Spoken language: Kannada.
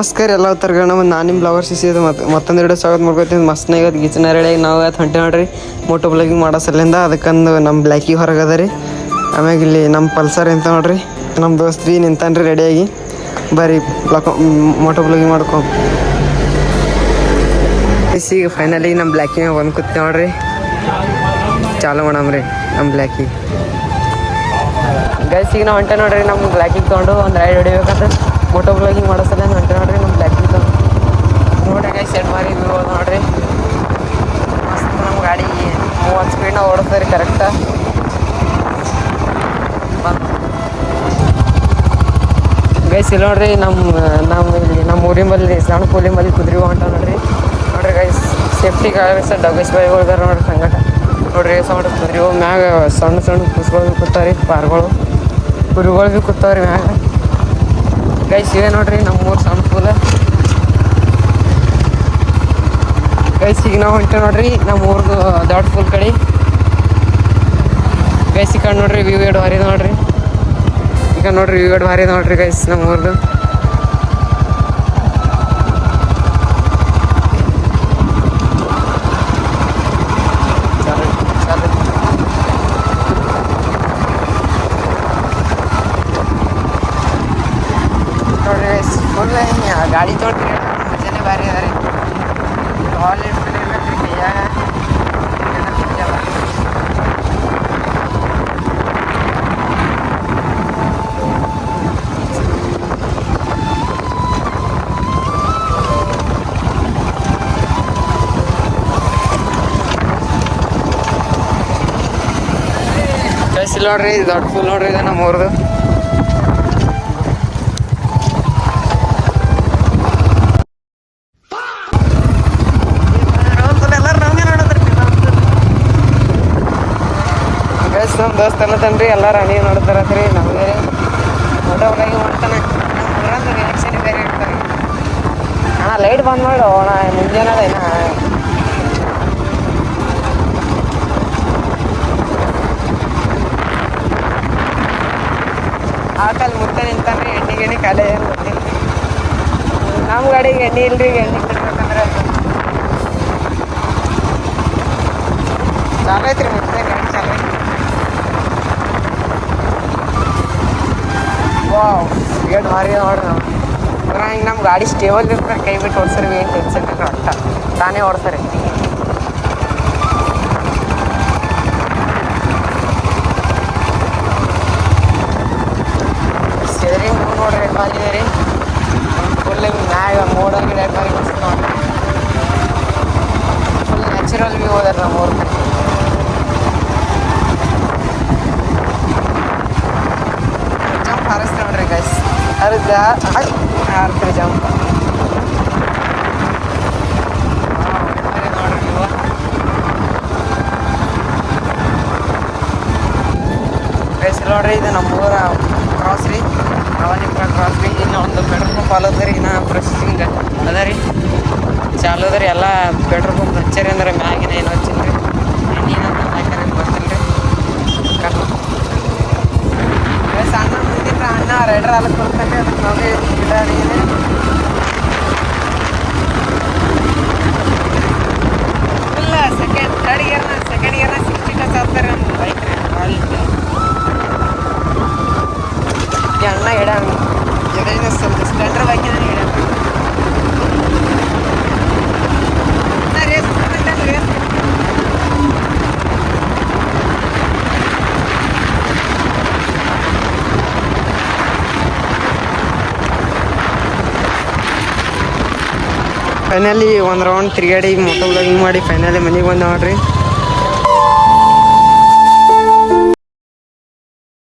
ನಮಸ್ಕಾರ ಎಲ್ಲ ಉತ್ತರಗಣ ನಾನು ನಿಮ್ಮ ಬ್ಲಾಗರ್ ಸಿಸಿ ಅದು ಮತ್ತೊಂದು ವಿಡಿಯೋ ಸ್ವಾಗತ ಮಾಡ್ಕೊತೀನಿ. ಮಸ್ತ್ನಾಗ ಗೀಚನ ರೆಡಿಯಾಗಿ ನಾವು ಹೊಂಟೆ ನೋಡ್ರಿ ಮೋಟೋ ಬ್ಲಾಗಿಂಗ್ ಮಾಡೋ ಸಲಿಂದ ಅದಕ್ಕಂದು ನಮ್ಮ ಬ್ಲ್ಯಾಕಿಗೆ ಹೊರಗದ ರೀ. ಆಮ್ಯಾಗ ಇಲ್ಲಿ ನಮ್ಮ ಪಲ್ಸರ್ ಅಂತ ನೋಡ್ರಿ ನಮ್ಮ ದೋಸ್ತ್ ಬಿ ನಿಂತಾನ್ರಿ ರೆಡಿಯಾಗಿ ಬರೀ ಮೋಟೋ ಬ್ಲಾಗಿಂಗ್ ಮಾಡ್ಕೊ. ಈಗ ಫೈನಲಿ ನಮ್ಮ ಬ್ಲ್ಯಾಕಿಗೆ ಬಂದು ಕೂತ್ ನೋಡ್ರಿ ಚಾಲು ಮಾಡಮ್ರಿ ನಮ್ಮ ಬ್ಲ್ಯಾಕಿಗೆ. ಗೈಸ್ ಈಗ ನಾವು ಹೊಂಟೆ ನೋಡ್ರಿ ನಮ್ಮ ಬ್ಲ್ಯಾಕಿಗೆ ತೊಗೊಂಡು ಒಂದು ರೈಡ್ ಹೊಡಿಬೇಕಂತ ಮೋಟೋ ಬ್ಲಾಗಿಂಗ್ ಮಾಡೋ ಸಲ ಹೊಂಟೆ ನೋಡ್ರಿ ನಮ್ಮ ಬ್ಲ್ಯಾಕಿಗೆ ತೊಗೊಂಡು. ನೋಡ್ರಿ ಗೈಸ್ ಸೆಟ್ ಮಾರಿ ವ್ಯೂ ನೋಡ್ರಿ ಮಸ್ತ್. ನಮ್ಮ ಗಾಡಿ 30 ಸ್ಪೀಡ್ನಾಗ ಓಡಿಸ್ತಾರೆ ರೀ ಕರೆಕ್ಟ. ಗೈಸ್ ಇಲ್ಲಿ ನೋಡ್ರಿ ನಮ್ಮ ಊರಿನ ಬಲ್ಲಿ ಸಣ್ಣ ಕೂಲಿನ ಬಲ್ಲಿ ಕುದುರೆ ಹೊಂಟ ನೋಡ್ರಿ. ನೋಡ್ರಿ ಗೈಸ್ ಸೇಫ್ಟಿ ಸರ್ ಡಗೇಶ್ ಬಾಯಿಗಳ್ದಾರ ನೋಡ್ರಿ ಸಂಗಟ. ನೋಡ್ರಿ ಸೌಂಡ್ ಕುದುರೆ ಮ್ಯಾಗ ಸಣ್ಣ ಸಣ್ಣ ಕುಸ್ಗಳು ಭೀ ಕೂತಾವ್ರಿ, ಪಾರ್ಗಳು ಕುರಿಗಳು ಭೀ ಕೂತಾವ್ರಿ ಮ್ಯಾಗ. ಗೈಸ್ ಇವೇ ನೋಡ್ರಿ ನಮ್ಮೂರು ಸಣ್ಣ ಪೂಲ. ಗೈಸ್ ಈಗ ನಾವು ಹೊಂಟೆ ನೋಡ್ರಿ ನಮ್ಮ ಊರ್ದು ದೊಡ್ಡ ಫುಲ್ ಕಡೆ. ಗೈಸ್ ಈ ಕಡೆ ನೋಡ್ರಿ ವ್ಯೂ ಎಡ್ ಭಾರಿ ನೋಡ್ರಿ. ಈಗ ನೋಡ್ರಿ ವ್ಯೂ ಎಡ್ ಭಾರಿ ನೋಡ್ರಿ ಗೈಸ್ ನಮ್ಮ ಊರ್ದು. ನೋಡ್ರಿ ಗೈಸ್ ಫುಲ್ ಗಾಡಿ ತೊಗೊಂಡ್ರಿ ಮಜಾನೇ ಭಾರಿ ಅದ ರೀ. ಕಾಲ್ ಇರ್ಬೇಕ್ರಿ ಕೈಯಾಗ ಗೈಸ್ ಇಲ್ಲಿ ನೋಡ್ರಿ ದೊಡ್ಡ ಫುಲ್ ನೋಡ್ರಿ ಇದು ನಮ್ಮ ಊರ್ದು. ನಮ್ಮ ದೋಸ್ತ ಅನ್ನತನ್ರಿ ಎಲ್ಲರೂ ಅಣಿ ನೋಡ್ತಾರತ್ರಿ. ನಮಗೆ ಫೋಟೋ ಬ್ಲಾಗಿಂಗ್ ಮಾಡ್ತಾನೆ. ನಮ್ಮ ಊರಂದು ರಿಯಾಕ್ಷನ್ ಬೇರೆ ಇರ್ತಾರೆ. ಅಣ್ಣ ಲೈಟ್ ಬಂದ್ ಮಾಡು ಅಣ್ಣ ಮುಂಜಾನೆ ಏನ ಆಕಲ್ಲಿ ಮುತ್ತೆ ನಿಂತಾನ್ರಿ. ಎಣ್ಣೆ ಕಾಲೇ ಏನು ಗೊತ್ತಿಲ್ಲ. ನಮ್ಮ ಗಾಡಿಗೆ ಎಣ್ಣೆ ಇಲ್ರಿ, ಎಣ್ಣೆ ಕೊಡ್ಬೇಕಂದ್ರೆ ಚಾಲು ಐತ್ರಿ ಮುತ್ತೆ ಗಾಡಿ ಚಾಲು ಐತಿ. ವಾವ್ ಗೇಟ್ ಭಾರಿ ನೋಡ್ರಿ. ನಾವು ಹಿಂಗೆ ನಮ್ಮ ಗಾಡಿ ಸ್ಟೇಬಲ್ ಇರ್ತಾರೆ, ಕೈ ಬಿಟ್ಟು ಓಡಿಸ್ರಿ ಏನು ಟೆನ್ಷನ್ ಇಲ್ಲ. ಒಟ್ಟ ತಾನೇ ಓಡಿಸ್ತಾರೆ. ಸ್ಟೇರಿಂಗ್ ನೋಡ್ರಿ ರೆಡ್ ಬಾಗಿದೆ ರೀ. ಫುಲ್ ಮ್ಯಾಗ ಮೋಡಾಗಿ ರೆಡ್ ಬಾಗಿ ಮಸ್ತ್ ನೋಡ್ರಿ. ಫುಲ್ ನ್ಯಾಚುರಲ್ ವ್ಯೂ ಅದ ನಮ್ಮ ಊರ ಕಡೆ. ಜಂಪ್ ಹಾರಿಸ್ತಾರೆ ನೋಡ್ರಿ ಗೈಸ್. ಹಾರ್ತ್ರಿ ಜಂಪ್ ನೋಡ್ರಿ ನೀವು. ಗೈಸ್ ನೋಡ್ರಿ ಇದು ನಮ್ಮೂರ ಕ್ರಾಸ್ ರೀ, ರಾವಣಿಪುರ ಕ್ರಾಸ್ ರೀ. ಇನ್ನು ಒಂದು ಪೆಟ್ರೋಲ್ ಪಂಪ್ ಅಲ್ಲದ ರೀ, ಇನ್ನು ಪ್ರೊಸೆಸಿಂಗ್ ಅದ ರೀ, ಚಾಲು ಅದ ರೀ. ಎಲ್ಲ ಪೆಟ್ರೋಲ್ ಪಂಪ್ ಹಚ್ಚಾರಿ ಅಂದ್ರೆ ಮ್ಯಾಗಿನ ಏನು ಹಚ್ಚಿಲ್ಲ ರೀ. ಎಣ್ಣೆನಂತ ಹಾಕ್ಯಾರ ಗೊತ್ತಿಲ್ಲ ರೀ. ಅಣ್ಣ ಮುಂದಿನ ಅಣ್ಣ ರೈಡರ್ ಅಲ್ಲ ಕೊಡ್ತಾನೆ. ಅದಕ್ಕೆ ನಾವೇ ಗಿಡ ಅಡಿಗೆ ಫುಲ್ಲ ಥರ್ಡ್ ಇಯರ್ನ 60 ಟಚ್ ಆಗ್ತಾರೆ ನಮ್ಮ ಬೈಕ್ ರೀ. ಈ ಅಣ್ಣ ಎಡ ಸ್ಪ್ಲೆಂಡರ್ ಬೈಕಿನ ಎಡ ರೇಸ್ ರೇಸ್. ಫೈನಲಿ ಒಂದು ರೌಂಡ್ ತಿರುಗಾಡಿ ಮೋಟೋ ಬ್ಲಾಗಿಂಗ್ ಮಾಡಿ ಫೈನಲಿ ಮನೆಗೆ ಬಂದು ನೋಡ್ರಿ.